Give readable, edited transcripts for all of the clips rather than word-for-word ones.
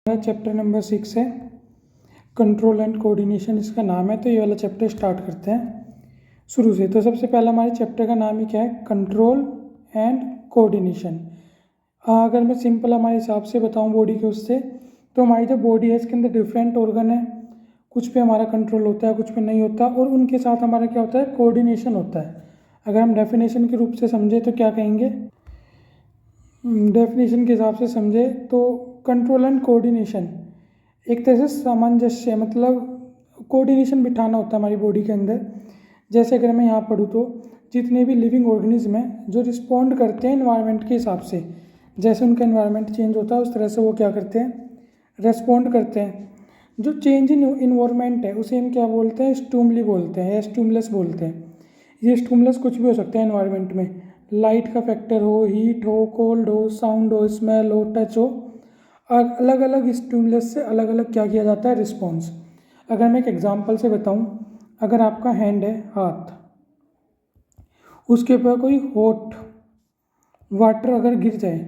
Chapter number 6 है, control and coordination इसका नाम है। तो ये वाला चैप्टर स्टार्ट करते हैं शुरू से। तो सबसे पहला हमारे चैप्टर का नाम ही क्या है, कंट्रोल एंड कोऑर्डिनेशन। अगर मैं सिंपल हमारे हिसाब से बताऊं बॉडी के उससे, तो हमारी जो बॉडी है इसके अंदर डिफरेंट ऑर्गन है, कुछ पे हमारा कंट्रोल होता है, कुछ पे नहीं होता, और उनके साथ हमारा क्या होता है, कोऑर्डिनेशन होता है। अगर हम डेफिनेशन के रूप से समझे तो क्या कहेंगे, डेफिनेशन के हिसाब से समझे तो कंट्रोल एंड कोऑर्डिनेशन एक तरह से सामंजस्य, मतलब कोऑर्डिनेशन बिठाना होता है हमारी बॉडी के अंदर। जैसे अगर मैं यहाँ पढ़ूँ तो जितने भी लिविंग ऑर्गेनिज्म हैं जो रिस्पॉन्ड करते हैं इन्वायरमेंट के हिसाब से, जैसे उनका इन्वायरमेंट चेंज होता है उस तरह से वो क्या करते हैं, रेस्पॉन्ड करते हैं। जो चेंज इन इन्वायरमेंट है उसे हम क्या बोलते हैं, स्टूमली बोलते हैं या स्टूमलस बोलते हैं। ये स्टूमलस कुछ भी हो सकता है इन्वायरमेंट में, लाइट का फैक्टर हो, हीट हो, कोल्ड हो, साउंड हो, स्मेल हो, टच हो, अलग अलग स्टिमुलस से अलग अलग क्या किया जाता है, रिस्पॉन्स। अगर मैं एक एग्जांपल से बताऊं, अगर आपका हैंड है, हाथ, उसके ऊपर कोई हॉट वाटर अगर गिर जाए,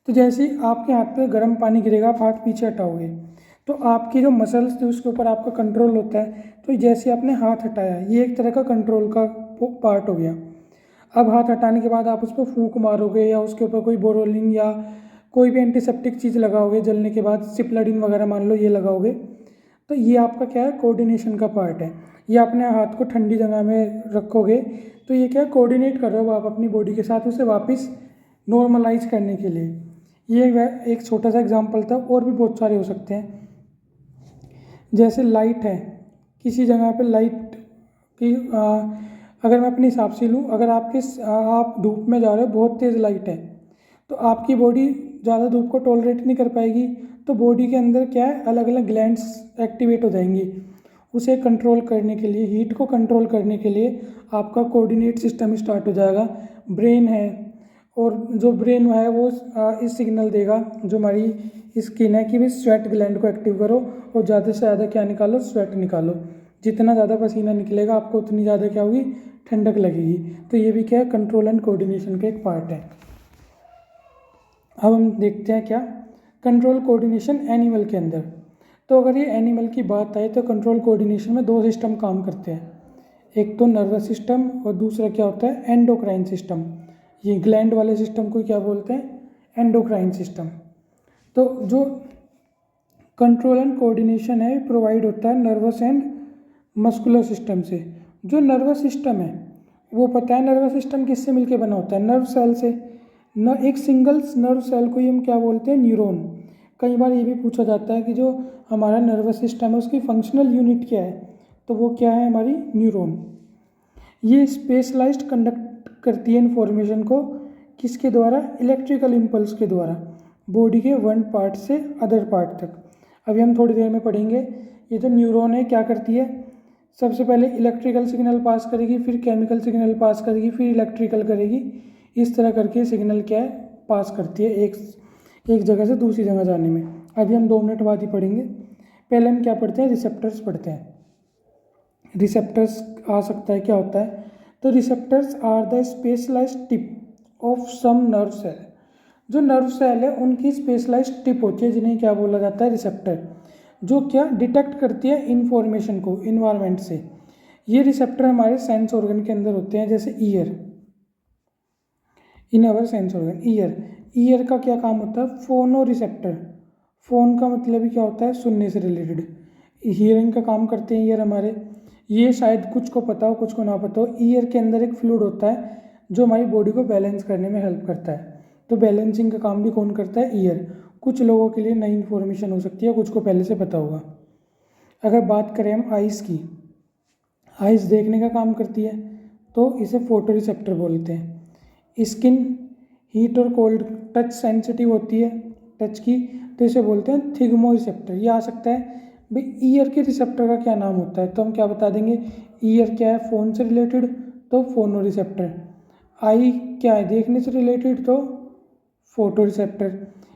तो जैसे ही आपके हाथ पे गर्म पानी गिरेगा आप हाथ पीछे हटाओगे, तो आपकी जो मसल्स थी उसके ऊपर आपका कंट्रोल होता है। तो जैसे आपने हाथ हटाया, ये एक तरह का कंट्रोल का पार्ट हो गया। अब हाथ हटाने के बाद आप उस पर फूंक मारोगे या उसके ऊपर कोई बोरोलिन या कोई भी एंटीसेप्टिक चीज़ लगाओगे, जलने के बाद सिप्लाडिन वगैरह मान लो ये लगाओगे, तो ये आपका क्या है, कोऑर्डिनेशन का पार्ट है। ये अपने हाथ को ठंडी जगह में रखोगे तो ये क्या कोऑर्डिनेट कर रहे हो आप अपनी बॉडी के साथ, उसे वापस नॉर्मलाइज करने के लिए। ये एक छोटा सा एग्जांपल था, और भी बहुत सारे हो सकते हैं। जैसे लाइट है, किसी जगह पे लाइट की अगर मैं अपने हिसाब से लूँ, अगर आप धूप में जा रहे हो, बहुत तेज़ लाइट है, तो आपकी बॉडी ज़्यादा धूप को टॉलरेट नहीं कर पाएगी, तो बॉडी के अंदर क्या है, अलग अलग ग्लैंड्स एक्टिवेट हो जाएंगी। उसे कंट्रोल करने के लिए, हीट को कंट्रोल करने के लिए आपका कोऑर्डिनेट सिस्टम स्टार्ट हो जाएगा। ब्रेन है, और जो ब्रेन है वो इस सिग्नल देगा जो हमारी स्किन है कि भी स्वेट ग्लैंड को एक्टिव करो, और ज़्यादा से ज़्यादा क्या निकालो, स्वेट निकालो। जितना ज़्यादा पसीना निकलेगा आपको उतनी ज़्यादा क्या होगी, ठंडक लगेगी। तो ये भी क्या है, कंट्रोल एंड कोऑर्डिनेशन का एक पार्ट है। अब हम देखते हैं क्या, कंट्रोल कोऑर्डिनेशन एनिमल के अंदर। तो अगर ये एनिमल की बात आए तो कंट्रोल कोऑर्डिनेशन में दो सिस्टम काम करते हैं, एक तो नर्वस सिस्टम और दूसरा क्या होता है, एंडोक्राइन सिस्टम। ये ग्लैंड वाले सिस्टम को क्या बोलते हैं, एंडोक्राइन सिस्टम। तो जो कंट्रोल एंड कोऑर्डिनेशन है प्रोवाइड होता है नर्वस एंड मस्कुलर सिस्टम से। जो नर्वस सिस्टम है वो पता है नर्वस सिस्टम किससे मिलकर बना होता है, नर्व सेल से। न एक सिंगल नर्व सेल को ही हम क्या बोलते हैं, न्यूरॉन। कई बार ये भी पूछा जाता है कि जो हमारा नर्वस सिस्टम है उसकी फंक्शनल यूनिट क्या है, तो वो क्या है, हमारी न्यूरॉन। ये स्पेशलाइज्ड कंडक्ट करती है इन्फॉर्मेशन को, किसके द्वारा, इलेक्ट्रिकल इम्पल्स के द्वारा, बॉडी के वन पार्ट से अदर पार्ट तक। अभी हम थोड़ी देर में पढ़ेंगे। ये जो न्यूरॉन है क्या करती है, सबसे पहले इलेक्ट्रिकल सिग्नल पास करेगी, फिर केमिकल सिग्नल पास करेगी, फिर इलेक्ट्रिकल करेगी। इस तरह करके सिग्नल क्या है, पास करती है एक जगह से दूसरी जगह जाने में। अभी हम 2 मिनट बाद ही पढ़ेंगे। पहले हम क्या पढ़ते हैं, रिसेप्टर्स पढ़ते हैं। रिसेप्टर्स आ सकता है क्या होता है, तो receptors are the specialised tip of some nerve cell. जो नर्व सेल है उनकी स्पेशलाइज्ड टिप होती है, जिन्हें क्या बोला जाता है, रिसेप्टर, जो क्या डिटेक्ट करती है इन्फॉर्मेशन को इन्वायरमेंट से। ये रिसेप्टर हमारे सेंस ऑर्गन के अंदर होते हैं, जैसे ईयर, इन अवर सेंस ऑर्गन। ईयर का क्या काम होता है, फोनो रिसेप्टर। फोन का मतलब ही क्या होता है, सुनने से रिलेटेड। हियरिंग का काम करते हैं ईयर हमारे। ये शायद कुछ को पता हो, कुछ को ना पता हो। ईयर के अंदर एक फ्लूइड होता है जो हमारी बॉडी को बैलेंस करने में हेल्प करता है। तो बैलेंसिंग का काम भी कौन करता है, ईयर। कुछ लोगों के लिए नई इन्फॉर्मेशन हो सकती है, कुछ को पहले से पता होगा। अगर बात करें हम आइज़ की, आइज़ देखने का काम करती है, तो इसे फोटो रिसेप्टर बोलते हैं। स्किन हीट और कोल्ड, टच सेंसिटिव होती है टच की, तो इसे बोलते हैं थिग्मो रिसेप्टर। ये आ सकता है भाई, ईयर के रिसेप्टर का क्या नाम होता है, तो हम क्या बता देंगे, ईयर क्या है, फ़ोन से रिलेटेड, तो फोनो रिसेप्टर। आई क्या है, देखने से रिलेटेड, तो फोटो रिसेप्टर।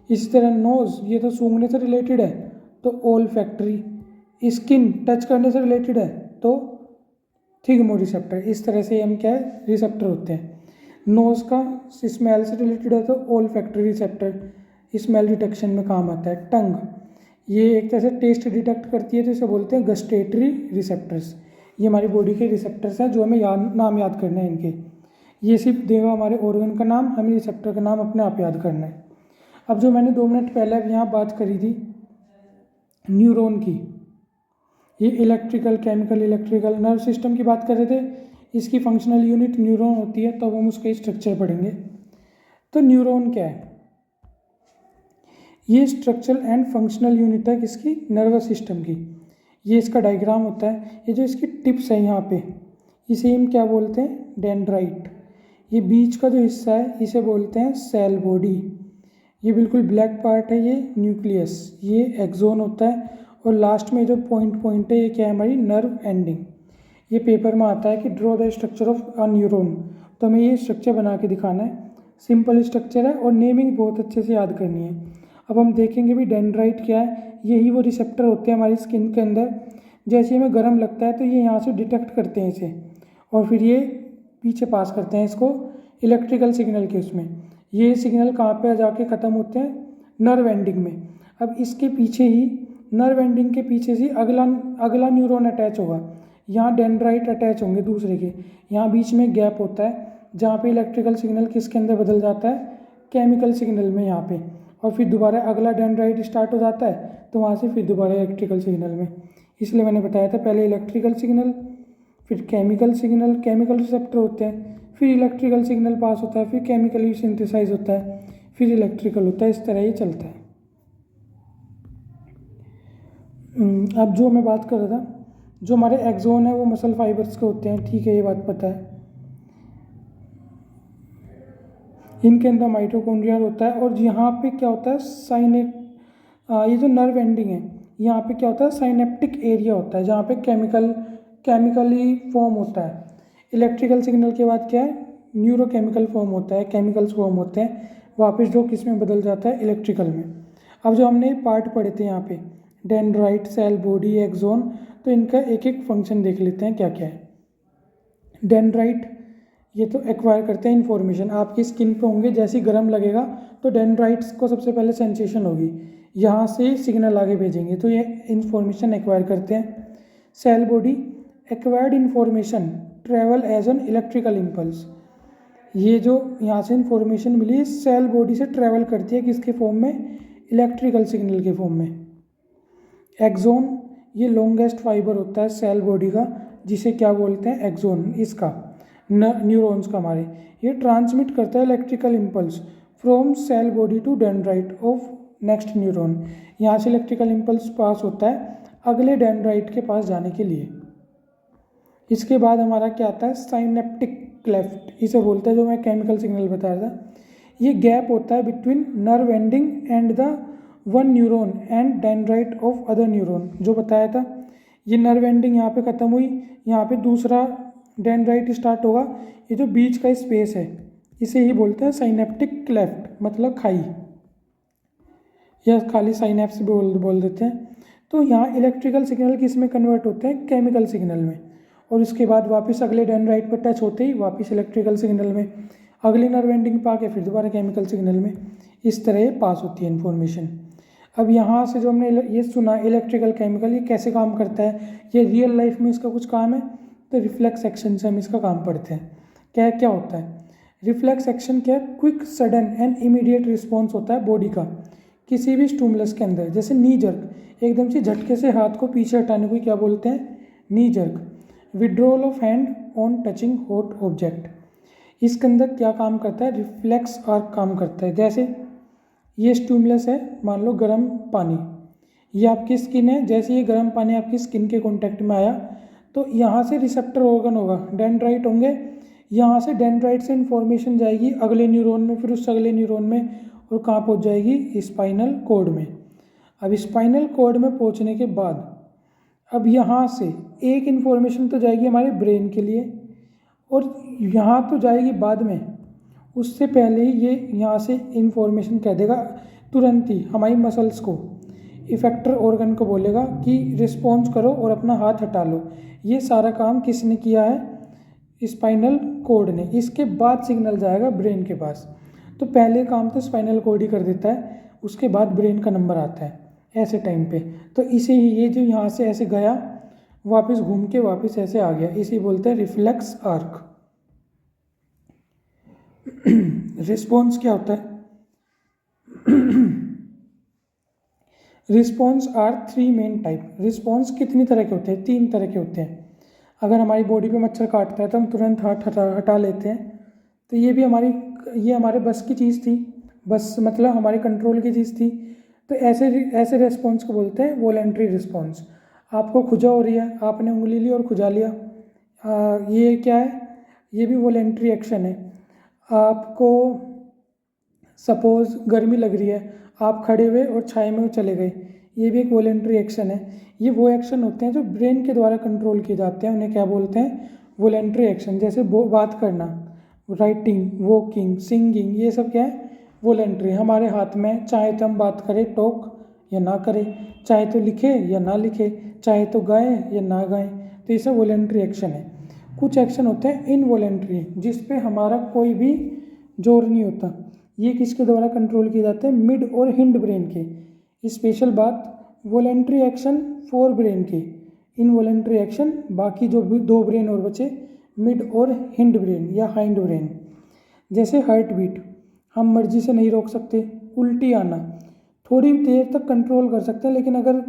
इसी तरह नोज़, ये तो सूंघने से रिलेटेड है, तो ओल फैक्ट्री। स्किन टच करने से रिलेटेड है, तो थिग्मो रिसेप्टर। इस तरह से हम क्या है, रिसेप्टर होते हैं। नोज़ का स्मेल से रिलेटेड है, तो ओल फैक्ट्री रिसेप्टर, स्मेल डिटेक्शन में काम आता है। टंग, ये एक तरह से टेस्ट डिटेक्ट करती है, तो इसे बोलते हैं गस्टेटरी रिसेप्टर्स। ये हमारी बॉडी के रिसेप्टर्स हैं जो हमें नाम याद करने हैं इनके। ये सिर्फ देगा हमारे ऑर्गन का नाम, हमें रिसेप्टर का नाम अपने आप याद करना है। अब जो मैंने 2 मिनट पहले अब यहाँ बात करी थी न्यूरॉन की, ये electrical chemical electrical nerve system की बात कर रहे थे। इसकी फंक्शनल यूनिट न्यूरॉन होती है, तो हम उसका स्ट्रक्चर पढ़ेंगे। तो न्यूरॉन क्या है? ये स्ट्रक्चरल एंड फंक्शनल यूनिट है किसकी? नर्वस सिस्टम की। ये इसका डायग्राम होता है। ये जो इसकी टिप्स है यहाँ पे, इसे हम क्या बोलते हैं? डेंड्राइट। ये बीच का जो हिस्सा है इसे बोलते हैं सेल बॉडी। ये बिल्कुल ब्लैक पार्ट है, ये न्यूक्लियस, ये एक्सोन होता है। और लास्ट में जो पॉइंट है, ये क्या है? हमारी नर्व एंडिंग। ये पेपर में आता है कि draw the structure of a neuron, तो हमें ये स्ट्रक्चर बना के दिखाना है। सिंपल स्ट्रक्चर है और नेमिंग बहुत अच्छे से याद करनी है। अब हम देखेंगे भी डेंड्राइट क्या है। यही वो रिसेप्टर होते हैं हमारी स्किन के अंदर। जैसे हमें गर्म लगता है तो ये यहाँ से डिटेक्ट करते हैं इसे, और फिर ये पीछे पास करते हैं इसको इलेक्ट्रिकल सिग्नल के उसमें। ये सिग्नल कहाँ पे जाके ख़त्म होते हैं? नर्व एंडिंग में। अब इसके पीछे ही, नर्व एंडिंग के पीछे से अगला न्यूरॉन अटैच होगा। यहाँ डेंड्राइट अटैच होंगे दूसरे के। यहाँ बीच में गैप होता है जहाँ पे इलेक्ट्रिकल सिग्नल किसके अंदर बदल जाता है? केमिकल सिग्नल में यहाँ पे। और फिर दोबारा अगला डेंड्राइट स्टार्ट हो जाता है, तो वहाँ से फिर दोबारा इलेक्ट्रिकल सिग्नल में। इसलिए मैंने बताया था पहले इलेक्ट्रिकल सिग्नल, फिर केमिकल सिग्नल, केमिकल रिसेप्टर होते हैं, फिर इलेक्ट्रिकल सिग्नल पास होता है, फिर केमिकली सिंथेसाइज होता है, फिर इलेक्ट्रिकल होता है। इस तरह ये चलता है। अब जो मैं बात कर रहा था, जो हमारे एक्सोन है वो मसल फाइबर्स के होते हैं, ठीक है, ये बात पता है। इनके अंदर माइटोकॉन्ड्रिया होता है। और यहाँ पे क्या होता है? ये जो नर्व एंडिंग है, यहाँ पे क्या होता है? साइनेप्टिक एरिया होता है जहाँ पे केमिकली फॉर्म होता है। इलेक्ट्रिकल सिग्नल के बाद क्या है? न्यूरोकेमिकल फॉर्म होता है, केमिकल्स फॉर्म होते हैं वापस, जो किस में बदल जाता है? इलेक्ट्रिकल में। अब जो हमने पार्ट पढ़े थे यहाँ पे, डेंड्राइट, सेल बॉडी, एक्सोन, तो इनका एक एक फंक्शन देख लेते हैं क्या क्या है। डेंड्राइट, ये तो एक्वायर करते हैं इन्फॉर्मेशन। आपकी स्किन पे होंगे, जैसे ही गर्म लगेगा तो डेंड्राइट्स को सबसे पहले सेंसेशन होगी, यहाँ से सिग्नल आगे भेजेंगे, तो ये इन्फॉर्मेशन एक्वायर करते हैं। Cell body, acquired information travel as an electrical impulse. ये जो यहाँ से इन्फॉर्मेशन मिली सेल बॉडी से ट्रेवल करती है किसके फॉर्म में? इलेक्ट्रिकल सिग्नल के फॉर्म में। एक्सोन, ये लॉन्गेस्ट फाइबर होता है सेल बॉडी का, जिसे क्या बोलते हैं? एक्सोन। इसका न्यूरॉन्स का हमारे, ये ट्रांसमिट करता है electrical impulse from cell body to dendrite of next neuron. यहाँ से इलेक्ट्रिकल इम्पल्स पास होता है अगले डेंड्राइट के पास जाने के लिए। इसके बाद हमारा क्या आता है? साइनेप्टिक क्लेफ्ट, इसे बोलते हैं, जो मैं केमिकल सिग्नल बता रहा था। ये गैप होता है between nerve ending and the one neuron and dendrite of other neuron, जो बताया था। ये नर्व एंडिंग यहाँ पे ख़त्म हुई, यहाँ पे दूसरा डेंड्राइट स्टार्ट होगा। ये जो बीच का स्पेस है इसे ही बोलते हैं साइनेप्टिक क्लेफ्ट, मतलब खाई, या खाली साइनेप्स बोल देते हैं। तो यहाँ इलेक्ट्रिकल सिग्नल किस में कन्वर्ट होते हैं? केमिकल सिग्नल में। और उसके बाद वापस अगले डेंड्राइट पर टच होते ही वापस इलेक्ट्रिकल सिग्नल में, अगली नर्व एंडिंग पा के फिर दोबारा केमिकल सिग्नल में। इस तरह ये पास होती है इन्फॉर्मेशन। अब यहाँ से जो हमने ये सुना इलेक्ट्रिकल केमिकल, ये कैसे काम करता है, ये रियल लाइफ में इसका कुछ काम है, तो रिफ्लेक्स एक्शन से हम इसका काम पढ़ते हैं। क्या क्या होता है रिफ्लेक्स एक्शन? क्या? Quick, sudden and immediate response होता है बॉडी का किसी भी स्टिमुलस के अंदर। जैसे नी जर्क, एकदम से झटके से हाथ को पीछे हटाने को क्या बोलते हैं? नी jerk. Withdrawal of hand on touching hot object, इसके अंदर क्या काम करता है? रिफ्लेक्स आर्क काम करता है। जैसे ये स्टिमुलस है, मान लो गर्म पानी, ये आपकी स्किन है, जैसे ये गर्म पानी आपकी स्किन के कांटेक्ट में आया तो यहाँ से रिसेप्टर ऑर्गन होगा, डेंड्राइट होंगे, यहाँ से डेंड्राइट से इन्फॉर्मेशन जाएगी अगले न्यूरॉन में, फिर उस अगले न्यूरॉन में, और कहाँ पहुँच जाएगी? स्पाइनल कॉर्ड में। अब स्पाइनल कॉर्ड में पहुँचने के बाद अब यहाँ से एक इन्फॉर्मेशन तो जाएगी हमारे ब्रेन के लिए, और यहाँ तो जाएगी बाद में, उससे पहले ही ये यहाँ से इन्फॉर्मेशन कह देगा तुरंत ही हमारी मसल्स को, इफेक्टर ऑर्गन को बोलेगा कि रिस्पॉन्स करो और अपना हाथ हटा लो। ये सारा काम किसने किया है? स्पाइनल कॉर्ड ने। इसके बाद सिग्नल जाएगा ब्रेन के पास। तो पहले काम तो स्पाइनल कॉर्ड ही कर देता है, उसके बाद ब्रेन का नंबर आता है। ऐसे टाइम पे। तो इसे ही ये जो यहाँ से ऐसे गया वापस घूम के वापस ऐसे आ गया, इसे बोलते हैं रिफ्लेक्स आर्क। रिस्पॉन्स क्या होता है? Response are three main type. Response कितनी तरह के होते हैं? 3 तरह के होते हैं। अगर हमारी बॉडी पे मच्छर काटता है तो हम तुरंत हाथ हटा लेते हैं, तो ये हमारे बस की चीज़ थी, बस मतलब हमारे कंट्रोल की चीज़ थी। तो ऐसे रिस्पॉन्स को बोलते हैं वॉलेंट्री रिस्पॉन्स। आपको खुजा हो रही है, आपने उंगली ली और खुजा लिया, ये क्या है? ये भी वॉलेंट्री एक्शन है। आपको सपोज़ गर्मी लग रही है, आप खड़े हुए और छाए में चले गए, ये भी एक वॉलेंट्री एक्शन है। ये वो एक्शन होते हैं जो ब्रेन के द्वारा कंट्रोल किए जाते हैं, उन्हें क्या बोलते हैं? Voluntary action. जैसे बात करना, राइटिंग, वॉकिंग, सिंगिंग, ये सब क्या है? वॉलेंट्री। हमारे हाथ में चाहे तो हम बात करें, टॉक या ना करें, चाहे तो लिखे या ना लिखे, चाहे तो गाएं या ना गाएं, तो ये सब वॉलेंट्री एक्शन है। कुछ एक्शन होते हैं इनवॉलेंट्री, जिस पे हमारा कोई भी जोर नहीं होता। ये किसके द्वारा कंट्रोल किए जाते हैं? मिड और हिंड ब्रेन के। स्पेशल बात, वॉलेंट्री एक्शन फोर ब्रेन के, इनवॉलेंट्री एक्शन बाकी जो भी 2 ब्रेन और बचे, मिड और हिंड ब्रेन या हाइंड ब्रेन। जैसे हार्ट बीट हम मर्जी से नहीं रोक सकते, उल्टी आना थोड़ी देर तक कंट्रोल कर सकते हैं, लेकिन अगर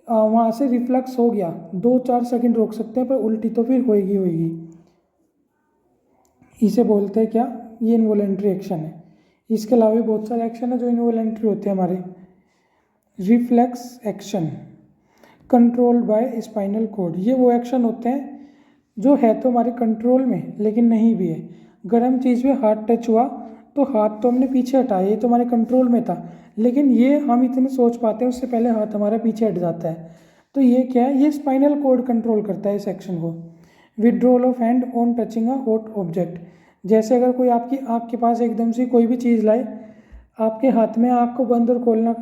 वहाँ से रिफ्लेक्स हो गया 2-4 सेकंड रोक सकते हैं, पर उल्टी तो फिर होएगी होएगी। इसे बोलते हैं क्या? ये इनवॉलेंट्री एक्शन है। इसके अलावा भी बहुत सारे एक्शन है जो इनवॉलेंट्री होते हैं हमारे। Reflex action controlled by spinal cord. ये वो एक्शन होते हैं जो है तो हमारे कंट्रोल में लेकिन नहीं भी है। गर्म चीज़ पे हाथ टच हुआ तो हाथ तो हमने पीछे हटाया, ये तो हमारे कंट्रोल में था, लेकिन ये हम इतने सोच पाते हैं उससे पहले हाथ हमारा पीछे हट जाता है। तो ये क्या है? ये स्पाइनल कॉर्ड कंट्रोल करता है इस एक्शन को। Withdrawal of hand on touching a hot object. जैसे अगर कोई आपकी आँख के पास एकदम से कोई भी चीज़ लाए, आपके हाथ में आँख को बंद और खोलना,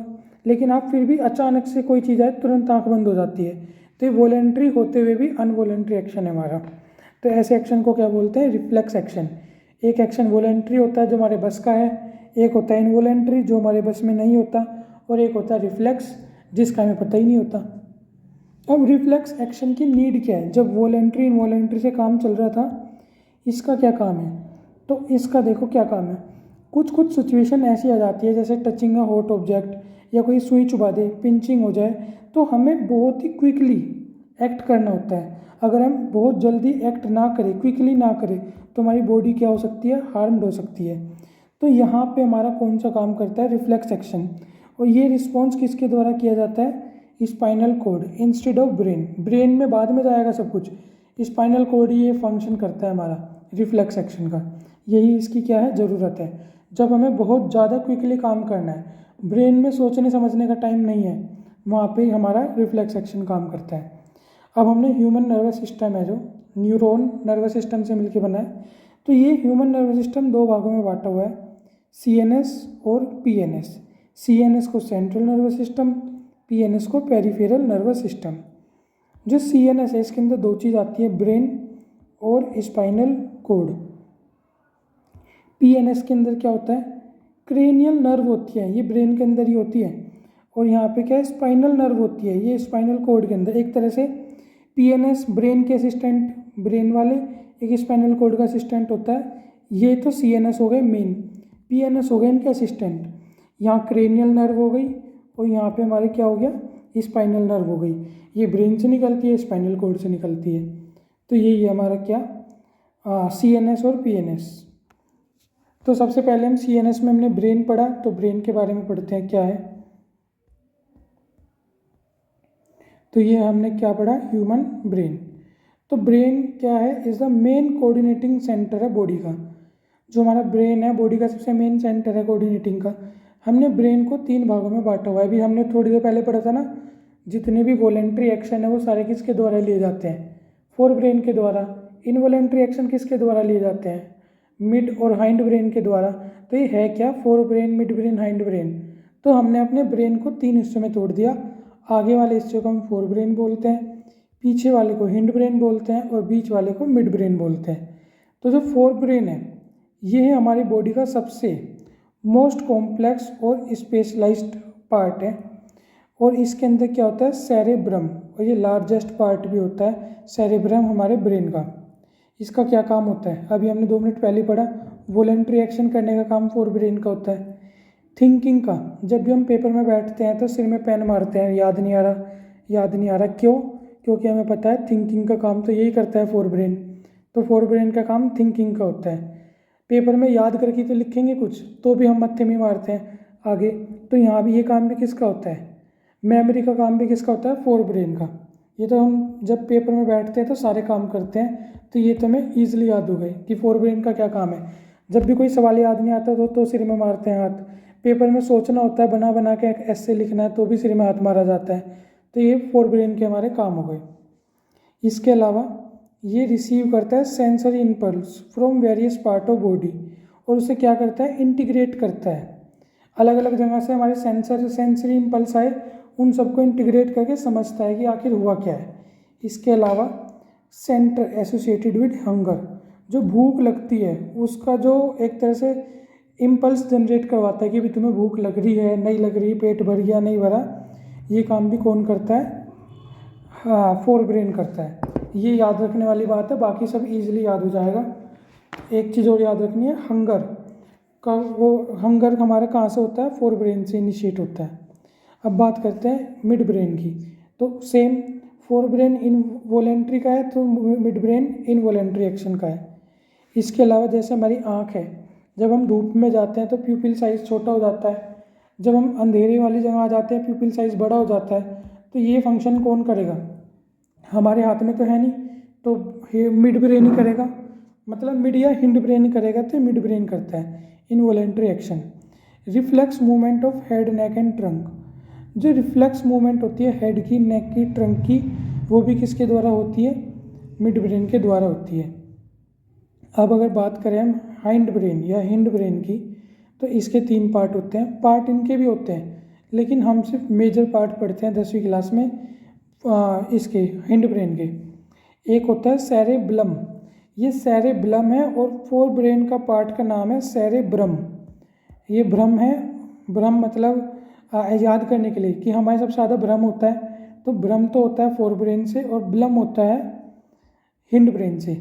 लेकिन आप फिर भी अचानक से कोई चीज़ आए तुरंत आँख बंद हो जाती है, तो ये वॉलेंट्री होते हुए भी अनवॉलेंट्री एक्शन है हमारा। तो ऐसे एक्शन को क्या बोलते हैं? Reflex action. एक एक्शन वॉलेंट्री होता है जो हमारे बस का है, एक होता है इनवॉलेंट्री जो हमारे बस में नहीं होता, और एक होता है रिफ्लेक्स जिसका हमें पता ही नहीं होता। अब रिफ्लेक्स एक्शन की नीड क्या है? जब वॉलेंट्री इनवॉलेंट्री से काम चल रहा था, इसका क्या काम है? तो इसका देखो क्या काम है। कुछ सिचुएशन ऐसी आ जाती है जैसे टचिंग अ हॉट ऑब्जेक्ट या कोई सुई चुभा दे, पिंचिंग हो जाए, तो हमें बहुत ही क्विकली एक्ट करना होता है। अगर हम बहुत जल्दी एक्ट ना करें, क्विकली ना करें, तो हमारी बॉडी क्या हो सकती है? हार्म्ड हो सकती है। तो यहाँ पे हमारा कौन सा काम करता है? Reflex action. और ये रिस्पॉन्स किसके द्वारा किया जाता है? Spinal cord instead of brain. Brain में बाद में जाएगा सब कुछ, स्पाइनल कॉर्ड ये फंक्शन करता है हमारा रिफ्लेक्स एक्शन का। यही इसकी क्या है? ज़रूरत है। जब हमें बहुत ज़्यादा क्विकली काम करना है, ब्रेन में सोचने समझने का टाइम नहीं है, वहाँ पे हमारा रिफ्लेक्स एक्शन काम करता है। अब हमने ह्यूमन नर्वस सिस्टम है जो न्यूरॉन नर्वस सिस्टम से मिलकर बना है, तो ये ह्यूमन नर्वस सिस्टम 2 भागों में बांटा हुआ है, CNS और PNS। CNS को सेंट्रल नर्वस सिस्टम, PNS को पेरिफेरल नर्वस सिस्टम। जो CNS है इसके अंदर 2 चीज़ आती है, ब्रेन और स्पाइनल कॉर्ड। PNS के अंदर क्या होता है? क्रेनियल नर्व होती है, ये ब्रेन के अंदर ही होती है, और यहाँ पे क्या है? स्पाइनल नर्व होती है, ये स्पाइनल कॉर्ड के अंदर। एक तरह से PNS ब्रेन के असिस्टेंट, ब्रेन वाले, एक स्पाइनल कॉर्ड का असिस्टेंट होता है। ये तो CNS हो गए मेन, PNS हो गए इनके असिस्टेंट। यहाँ क्रेनियल नर्व हो गई और यहाँ पे हमारे क्या हो गया? स्पाइनल नर्व हो गई। ये ब्रेन से निकलती है, स्पाइनल कॉर्ड से निकलती है। तो यही है हमारा क्या? CNS और PNS। तो सबसे पहले हम CNS में हमने ब्रेन पढ़ा, तो ब्रेन के बारे में पढ़ते हैं क्या है। तो ये हमने क्या पढ़ा? Human brain. तो ब्रेन क्या है? Is the main coordinating centre है बॉडी का। जो हमारा ब्रेन है बॉडी का सबसे मेन सेंटर है कोऑर्डिनेटिंग का। हमने ब्रेन को 3 भागों में बांटा हुआ है। अभी हमने थोड़ी देर पहले पढ़ा था ना, जितने भी वॉलेंट्री एक्शन है वो सारे किसके द्वारा लिए जाते हैं? फोर ब्रेन के द्वारा। इनवॉलेंट्री एक्शन किसके द्वारा लिए जाते हैं? मिड और हाइंड ब्रेन के द्वारा। तो ये है क्या? Fore brain, mid brain, hind brain. तो हमने अपने ब्रेन को 3 हिस्सों में तोड़ दिया। आगे वाले हिस्से को हम फोर ब्रेन बोलते हैं, पीछे वाले को हिंड ब्रेन बोलते हैं, और बीच वाले को मिड ब्रेन बोलते हैं। तो जो फोर ब्रेन है ये है हमारी बॉडी का सबसे मोस्ट कॉम्प्लेक्स और स्पेशलाइज्ड पार्ट है। और इसके अंदर क्या होता है, सेरेब्रम, और ये लार्जेस्ट पार्ट भी होता है सेरेब्रम हमारे ब्रेन का। इसका क्या काम होता है, अभी हमने 2 मिनट पहले पढ़ा, वॉलंटरी एक्शन करने का काम फोर ब्रेन का होता है। थिंकिंग का, जब भी हम पेपर में बैठते हैं तो सिर में पेन मारते हैं, याद नहीं आ रहा, याद नहीं आ रहा, क्यों? क्योंकि हमें पता है थिंकिंग का काम तो यही करता है फोर ब्रेन। तो फोर ब्रेन का काम थिंकिंग का होता है। पेपर में याद करके तो लिखेंगे कुछ, तो भी हम मत्थे में मारते हैं आगे। तो यहाँ भी ये काम भी किसका होता है, मेमोरी का काम भी किसका होता है, फोर ब्रेन का। ये तो हम जब पेपर में बैठते हैं तो सारे काम करते हैं, तो ये तो हमें ईजिली याद हो गए कि फोर ब्रेन का क्या काम है। जब भी कोई सवाल याद नहीं आता तो सिर में मारते हैं हाथ। पेपर में सोचना होता है, बना बना के एक ऐसे लिखना है, तो भी सिर में हाथ मारा जाता है। तो ये फोर ब्रेन के हमारे काम हो गए। इसके अलावा ये रिसीव करता है sensory impulse from various part of body, और उसे क्या करता है, इंटीग्रेट करता है। अलग अलग जगह से हमारे सेंसरी इम्पल्स आए, उन सबको इंटीग्रेट करके समझता है कि आखिर हुआ क्या है। इसके अलावा सेंटर एसोसिएटेड विद हंगर, जो भूख लगती है उसका जो एक तरह से इम्पल्स जनरेट करवाता है कि भी तुम्हें भूख लग रही है, नहीं लग रही, पेट भर गया नहीं भरा, ये काम भी कौन करता है, हाँ फोर ब्रेन करता है। ये याद रखने वाली बात है, बाकी सब इजीली याद हो जाएगा। एक चीज़ और याद रखनी है, हंगर का, वो हंगर हमारा कहाँ से होता है, फोर ब्रेन से इनिशिएट होता है। अब बात करते हैं मिड ब्रेन की। तो सेम, फोर ब्रेन इनवॉलेंट्री का है तो मिड ब्रेन इनवॉलेंट्री एक्शन का है। इसके अलावा जैसे हमारी आँख है, जब हम धूप में जाते हैं तो प्यूपिल साइज़ छोटा हो जाता है, जब हम अंधेरे वाली जगह आ जाते हैं प्यूपिल साइज़ बड़ा हो जाता है। तो ये फंक्शन कौन करेगा, हमारे हाथ में तो है नहीं, तो मिड ब्रेन ही करेगा, मतलब मिड या हिंड ब्रेन ही करेगा, तो मिड ब्रेन करता है involuntary action. Reflex movement of head, neck and trunk, जो रिफ्लेक्स मूवमेंट होती है हेड की, नेक की, ट्रंक की, वो भी किसके द्वारा होती है, मिड ब्रेन के द्वारा होती है। अब अगर बात करें हम हाइंड ब्रेन या हिंड ब्रेन की, तो इसके 3 पार्ट होते हैं। पार्ट इनके भी होते हैं, लेकिन हम सिर्फ मेजर पार्ट पढ़ते हैं 10वीं क्लास में इसके हिंड ब्रेन के। एक होता है सेरेब्लम, ये सेरेब्लम है, और फोर ब्रेन का पार्ट का नाम है सेरेब्रम। ये भ्रम है, भ्रम मतलब याद करने के लिए कि हमारे सबसे ज़्यादा भ्रम होता है, तो भ्रम तो होता है फोर ब्रेन से, और ब्लम होता है हिंड ब्रेन से।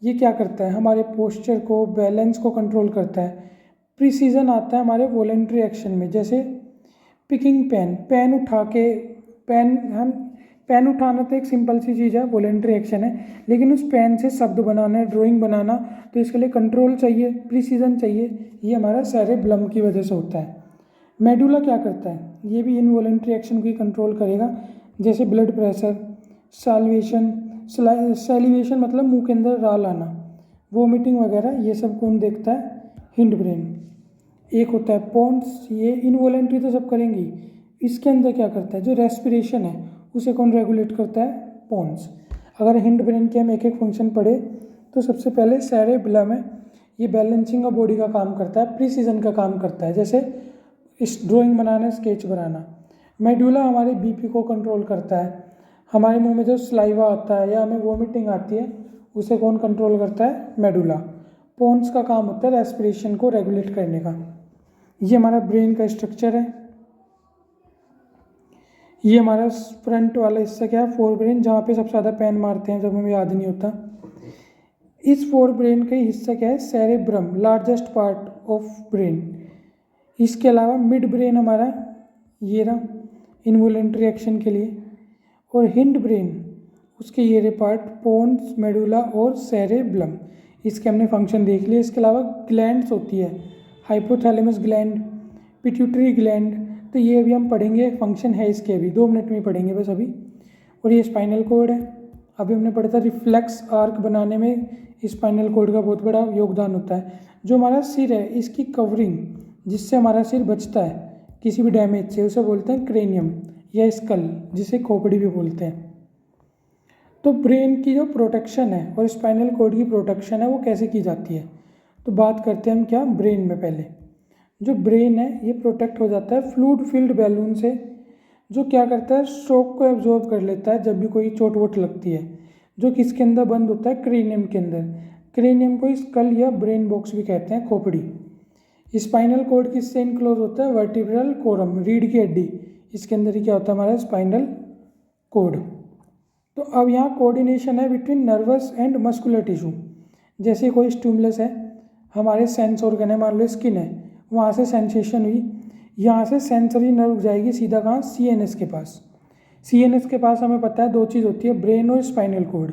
ये क्या करता है, हमारे पोस्चर को, बैलेंस को कंट्रोल करता है। प्रिसीजन आता है हमारे वॉलेंट्री एक्शन में, जैसे पिकिंग पेन, पेन उठा के, पेन उठाना तो एक सिंपल सी चीज़ है, वॉलेंट्री एक्शन है, लेकिन उस पेन से शब्द बनाना, ड्राइंग बनाना, तो इसके लिए कंट्रोल चाहिए, प्रिसीजन चाहिए। ये हमारा सेरेब्लम की वजह से होता है। मेडुला क्या करता है, ये भी इनवॉलेंट्री एक्शन को ही कंट्रोल करेगा, जैसे ब्लड प्रेशर, सैलिवेशन मतलब मुंह के अंदर राल आना, वोमिटिंग वगैरह, ये सब कौन देखता है, हिंड ब्रेन। एक होता है पोन्स, ये इनवॉलेंट्री तो सब करेंगी, इसके अंदर क्या करता है, जो रेस्पिरेशन है उसे कौन रेगुलेट करता है, पोन्स। अगर हिंड ब्रेन के हम एक एक फंक्शन पढ़े, तो सबसे पहले सेरेब्लम है, ये बैलेंसिंग ऑफ बॉडी का काम करता है, प्रिसीजन का काम करता है, जैसे इस ड्राइंग बनाना, स्केच बनाना। मेडुला हमारे बीपी को कंट्रोल करता है, हमारे मुंह में जो स्लाइवा आता है या हमें वोमिटिंग आती है उसे कौन कंट्रोल करता है, मेडुला। पोन्स का काम होता है रेस्पिरेशन को रेगुलेट करने का। ये हमारा ब्रेन का स्ट्रक्चर है। ये हमारा फ्रंट वाला हिस्सा क्या है, फोर ब्रेन, जहाँ पे सबसे ज़्यादा पेन मारते हैं जब हमें याद नहीं होता। इस फोर ब्रेन का हिस्सा क्या है, cerebrum, largest part of brain. इसके अलावा मिड ब्रेन हमारा ये रहा इनवॉलेंट्री एक्शन के लिए, और हिंड ब्रेन उसके ये रहे पार्ट, पोन्स, मेडुला और सेरेब्लम। इसके हमने फंक्शन देख लिए। इसके अलावा ग्लैंड्स होती है, हाइपोथैलेमस ग्लैंड, पिट्यूटरी ग्लैंड, तो ये अभी हम पढ़ेंगे, फंक्शन है इसके, अभी 2 मिनट में ही पढ़ेंगे बस अभी। और ये स्पाइनल कॉर्ड है, अभी हमने पढ़ा था रिफ्लेक्स आर्क बनाने में स्पाइनल कॉर्ड का बहुत बड़ा योगदान होता है। जो हमारा सिर है, इसकी कवरिंग, जिससे हमारा सिर बचता है किसी भी डैमेज से, उसे बोलते हैं क्रेनियम या स्कल, जिसे खोपड़ी भी बोलते हैं। तो ब्रेन की जो प्रोटेक्शन है और स्पाइनल कॉर्ड की प्रोटेक्शन है वो कैसे की जाती है, तो बात करते हैं हम क्या, ब्रेन में। पहले जो ब्रेन है ये प्रोटेक्ट हो जाता है फ्लूइड फिल्ड बैलून से, जो क्या करता है, शॉक को एब्जॉर्ब कर लेता है जब भी कोई चोट वोट लगती है, जो किसके अंदर बंद होता है, क्रेनियम के अंदर। क्रेनियम को स्कल या ब्रेन बॉक्स भी कहते हैं, खोपड़ी। स्पाइनल कॉर्ड किससे इनक्लोज होता है, वर्टिब्रल कोरम, रीढ़ की हड्डी, इसके अंदर ही क्या होता है हमारा स्पाइनल कोड। तो अब यहाँ कोऑर्डिनेशन है between nervous and muscular tissue. जैसे कोई स्टिमुलस है, हमारे सेंस ऑर्गन है, मान लो स्किन है, वहाँ से सेंसेशन हुई, यहाँ से सेंसरी नर्व जाएगी सीधा कहाँ, CNS के पास। CNS के पास हमें पता है दो चीज़ होती है, ब्रेन और स्पाइनल कोड।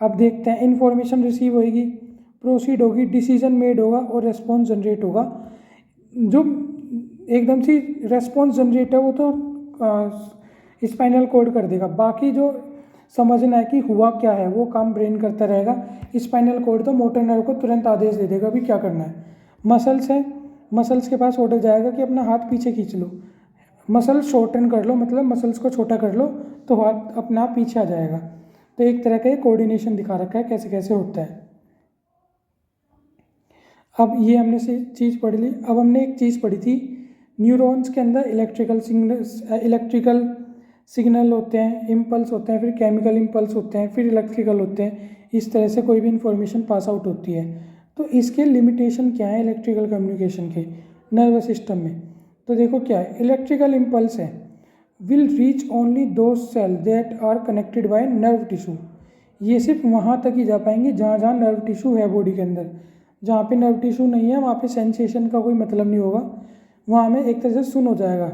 अब देखते हैं, इन्फॉर्मेशन रिसीव होएगी, प्रोसीड होगी, डिसीजन मेड होगा और रेस्पॉन्स जनरेट होगा। जो एकदम से रेस्पॉन्स जनरेट है वो तो स्पाइनल कोड कर देगा, बाकी जो समझना है कि हुआ क्या है वो काम ब्रेन करता रहेगा। स्पाइनल कोड तो मोटर नर्व को तुरंत आदेश दे देगा भी क्या करना है। मसल्स है, मसल्स के पास ऑर्डर जाएगा कि अपना हाथ पीछे खींच लो, मसल शॉर्टन कर लो, मतलब मसल्स को छोटा कर लो, तो हाथ अपना आप पीछे आ जाएगा। तो एक तरह का कोऑर्डिनेशन दिखा रखा है कैसे कैसे होता है। अब ये हमने से चीज़ पढ़ ली। अब हमने एक चीज़ पढ़ी थी, न्यूरॉन्स के अंदर इलेक्ट्रिकल सिग्नल होते हैं, इम्पल्स होते हैं, फिर केमिकल इम्पल्स होते हैं, फिर इलेक्ट्रिकल होते हैं। इस तरह से कोई भी इंफॉर्मेशन पास आउट होती है। तो इसके लिमिटेशन क्या है इलेक्ट्रिकल कम्युनिकेशन के नर्वस सिस्टम में? तो देखो क्या है, इलेक्ट्रिकल इम्पल्स है will reach only those cell that are connected by nerve tissue. ये सिर्फ वहाँ तक ही जा पाएंगे जहाँ जहाँ नर्व टिश्यू है बॉडी के अंदर। जहाँ पे नर्व टिश्यू नहीं है वहाँ पे सेंसेशन का कोई मतलब नहीं होगा, वहाँ में एक तरह से सुन हो जाएगा।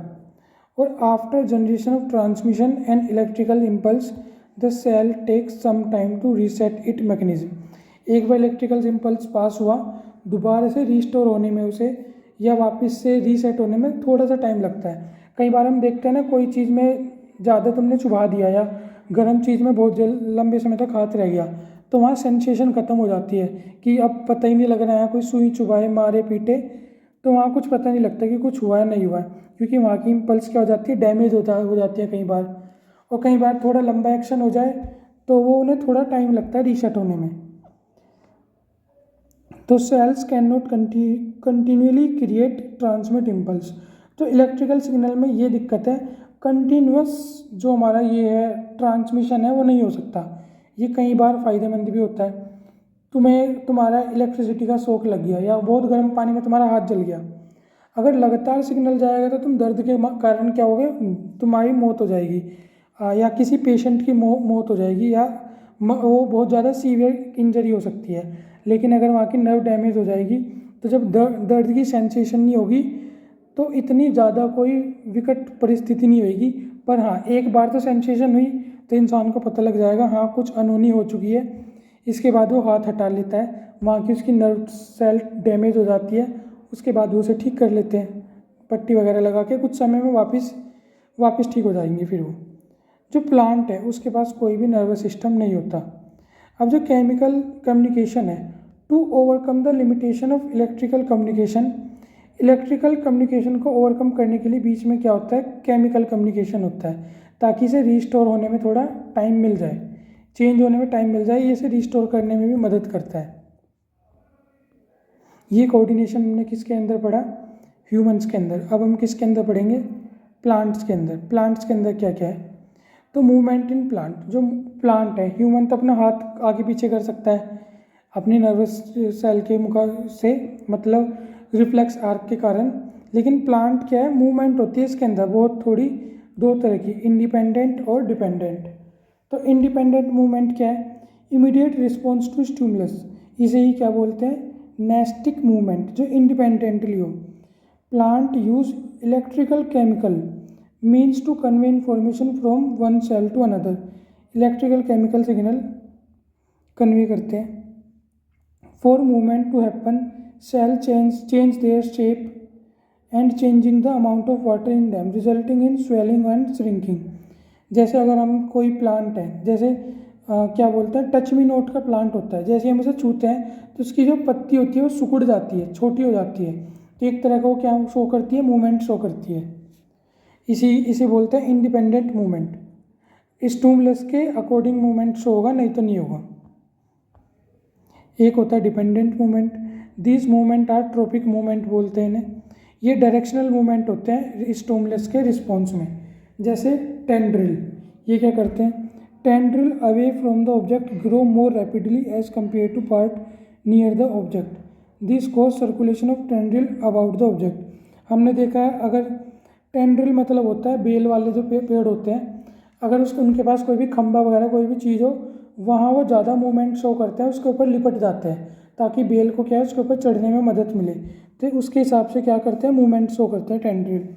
और after generation of transmission and electrical impulse the cell takes some time to reset it mechanism. एक बार इलेक्ट्रिकल इम्पल्स पास हुआ, दोबारा से रीस्टोर होने में उसे या वापस से रीसेट होने में थोड़ा सा टाइम लगता है। कई बार हम देखते हैं ना, कोई चीज़ में ज़्यादा तुमने चुभा दिया या गर्म चीज़ में बहुत लंबे समय तक हाथ रह गया, तो वहाँ सेंसेशन ख़त्म हो जाती है कि अब पता ही नहीं लग रहा है, कोई सुई चुभाए मारे पीटे तो वहाँ कुछ पता नहीं लगता कि कुछ हुआ है नहीं हुआ है, क्योंकि वहाँ की इम्पल्स क्या हो जाती है, डैमेज हो जाती है कई बार। और कई बार थोड़ा लंबा एक्शन हो जाए तो वो उन्हें थोड़ा टाइम लगता है रीसेट होने में। तो cells can not continually create transmit impulse. तो इलेक्ट्रिकल सिग्नल में ये दिक्कत है, कंटिन्यूअस जो हमारा ये है ट्रांसमिशन है वो नहीं हो सकता। ये कई बार फ़ायदेमंद भी होता है। तुम्हारा इलेक्ट्रिसिटी का शॉक लग गया या बहुत गर्म पानी में तुम्हारा हाथ जल गया, अगर लगातार सिग्नल जाएगा तो तुम दर्द के कारण क्या होगे, तुम्हारी मौत हो जाएगी या किसी पेशेंट की मौत हो जाएगी, या वो बहुत ज़्यादा सीवियर इंजरी हो सकती है। लेकिन अगर वहाँ की नर्व डैमेज हो जाएगी तो जब दर्द की सेंसेशन नहीं होगी तो इतनी ज़्यादा कोई विकट परिस्थिति नहीं होगी। पर हाँ, एक बार तो सेंसेशन हुई तो इंसान को पता लग जाएगा हाँ कुछ अनहोनी हो चुकी है। इसके बाद वो हाथ हटा लेता है, वहाँ की उसकी नर्व सेल डैमेज हो जाती है, उसके बाद वो उसे ठीक कर लेते हैं पट्टी वगैरह लगा के, कुछ समय में वापस ठीक हो जाएंगे। फिर वो जो प्लांट है उसके पास कोई भी नर्वस सिस्टम नहीं होता। अब जो केमिकल कम्युनिकेशन है, to overcome the limitation of electrical communication, electrical communication को ओवरकम करने के लिए बीच में क्या होता है, केमिकल कम्युनिकेशन होता है, ताकि इसे रीस्टोर होने में थोड़ा टाइम मिल जाए, चेंज होने में टाइम मिल जाए, ये इसे रीस्टोर करने में भी मदद करता है। ये कोऑर्डिनेशन हमने किसके अंदर पढ़ा, ह्यूमंस के अंदर। अब हम किसके अंदर पढ़ेंगे, प्लांट्स के अंदर। प्लांट्स के अंदर क्या क्या है, तो मूवमेंट इन प्लांट, जो प्लांट है, ह्यूमन तो अपना हाथ आगे पीछे कर सकता है अपनी नर्वस सेल के मुखा से, मतलब रिफ्लेक्स आर्क के कारण, लेकिन प्लांट क्या है, मूवमेंट होती है इसके अंदर बहुत थोड़ी, दो तरह की, इंडिपेंडेंट और डिपेंडेंट। तो इंडिपेंडेंट मूवमेंट क्या है, इमीडिएट रिस्पॉन्स टू स्टिमुलस, इसे ही क्या बोलते हैं, नेस्टिक मूवमेंट, जो इंडिपेंडेंटली हो। Plant use electrical chemical means to convey information from one cell to another, electrical chemical signal convey करते हैं। For movement to happen cell change their shape and changing the amount of water in them resulting in swelling and shrinking. जैसे अगर हम कोई plant है, जैसे क्या बोलते हैं, टच मी नोट का प्लांट होता है, जैसे हम उसे छूते हैं तो उसकी जो पत्ती होती है वो सिकुड़ जाती है, छोटी हो जाती है, तो एक तरह का वो क्या शो करती है, मूवमेंट शो करती है। इसे बोलते हैं इंडिपेंडेंट मूवमेंट। स्टिमुलस के अकॉर्डिंग मूवमेंट शो होगा, नहीं तो नहीं होगा। एक होता है dependent movement, this movement are tropic movement बोलते हैं इन्हें। ये डायरेक्शनल मूवमेंट होते हैं स्टिमुलस के रिस्पॉन्स में। जैसे टेंड्रिल, ये क्या करते हैं, tendril away from the object grow more rapidly as compare to part near the object, this cause circulation of tendril about the object. हमने देखा है अगर टेंड्रिल मतलब होता है बेल वाले जो पेड़ होते हैं, अगर उसके उनके पास कोई भी खंभा वगैरह कोई भी चीज़ हो, वहाँ वो ज़्यादा मूवमेंट शो करते हैं, उसके ऊपर लिपट जाते हैं ताकि बेल को क्या है उसके ऊपर चढ़ने में मदद मिले। तो उसके हिसाब से क्या करते हैं, मूवमेंट शो करते हैं tendril.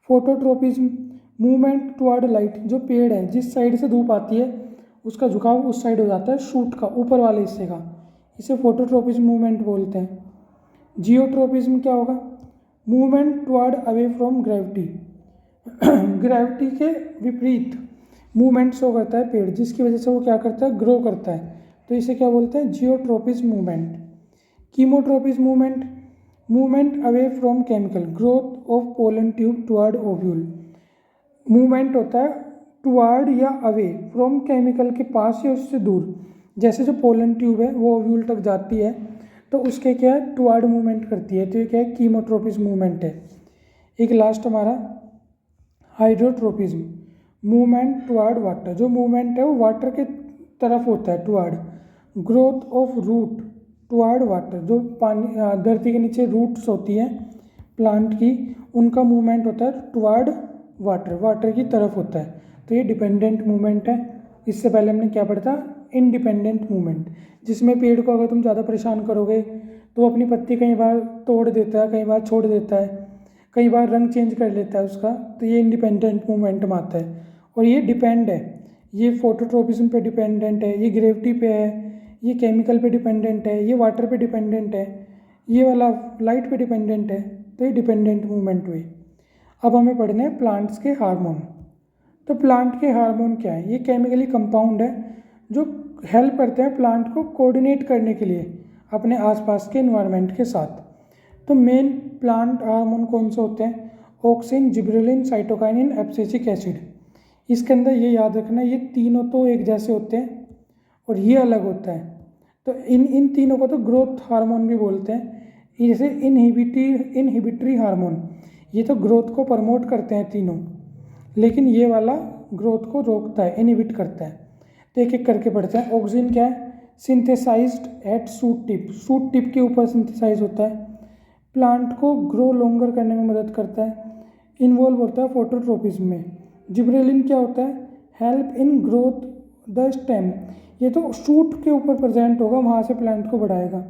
Phototropism, movement toward light, जो पेड़ है जिस साइड से धूप आती है उसका झुकाव उस साइड हो जाता है शूट का, ऊपर वाले हिस्से का, इसे फोटोट्रोपिज्म मूवमेंट बोलते हैं। जियोट्रोपिज्म क्या होगा, movement toward away from gravity, gravity के विपरीत मूवमेंट शो करता है पेड़, जिसकी वजह से वो क्या करता है, ग्रो करता है, तो इसे क्या बोलते हैं, geotropism movement. Chemotropism movement, movement away from chemical, growth of pollen tube toward ovule, movement होता है टुवर्ड या अवे फ्रॉम केमिकल के पास या उससे दूर, जैसे जो पोलन ट्यूब है वो ओव्यूल तक जाती है तो उसके क्या है टुवर्ड मूवमेंट करती है, तो ये क्या है कीमोट्रोपिज्म मूवमेंट है। एक लास्ट हमारा हाइड्रोट्रोपिज्म, मूवमेंट टुवर्ड वाटर, जो मूवमेंट है वो वाटर के तरफ होता है toward, growth of root toward water, जो पानी धरती के नीचे रूट्स होती हैं प्लांट की, उनका मूवमेंट होता है टुवर्ड वाटर, वाटर की तरफ होता है, तो ये डिपेंडेंट मूवमेंट है। इससे पहले हमने क्या पढ़ा था, इंडिपेंडेंट मूवमेंट, जिसमें पेड़ को अगर तुम ज़्यादा परेशान करोगे तो वो अपनी पत्ती कई बार तोड़ देता है, कई बार छोड़ देता है, कई बार रंग चेंज कर लेता है उसका, तो ये इंडिपेंडेंट मूवमेंट में आता है। और ये डिपेंड है, ये फोटोट्रोपिज्म पे डिपेंडेंट है, ये ग्रेविटी पे है, ये केमिकल पे डिपेंडेंट है, ये वाटर पे डिपेंडेंट है, ये वाला लाइट पे डिपेंडेंट है, तो ये डिपेंडेंट मूवमेंट हुई। अब हमें पढ़ने हैं प्लांट्स के हार्मोन। तो प्लांट के हार्मोन क्या है, ये केमिकली कंपाउंड है जो हेल्प करते हैं प्लांट को कोऑर्डिनेट करने के लिए अपने आसपास के एनवायरनमेंट के साथ। तो मेन प्लांट हार्मोन कौन से होते हैं, auxin, gibberellin, cytokinin, abscisic acid. इसके अंदर ये याद रखना, ये तीनों तो एक जैसे होते हैं और ये अलग होता है, तो इन तीनों को तो ग्रोथ हार्मोन भी बोलते हैं। जैसे इनहिबिटरी हार्मोन, ये तो ग्रोथ को प्रमोट करते हैं तीनों, लेकिन ये वाला ग्रोथ को रोकता है, इनहिबिट करता है। तो एक एक करके पढ़ते हैं। ऑक्सिन क्या है, synthesised at shoot tip, shoot tip के ऊपर सिंथेसाइज होता है, प्लांट को ग्रो लॉन्गर करने में मदद करता है, इन्वॉल्व होता है फोटोट्रोपिज्म में। जिब्रेलिन क्या होता है, help in growth the stem, ये तो शूट के ऊपर प्रेजेंट होगा, वहाँ से प्लांट को बढ़ाएगा,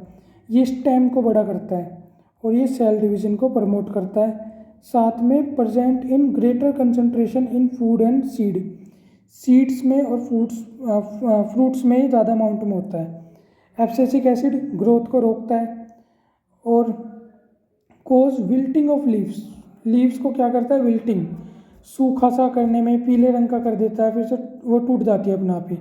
ये स्टेम को बड़ा करता है और ये सेल डिवीजन को प्रमोट करता है। साथ में present in greater concentration in food and seed, seeds में और फ्रूट्स में ही ज़्यादा अमाउंट में होता है। एब्सिसिक एसिड ग्रोथ को रोकता है और कोज विल्टिंग ऑफ लीव्स, लीव्स को क्या करता है, विल्टिंग, सूखा सा करने में, पीले रंग का कर देता है, फिर से वो टूट जाती है अपने आप ही,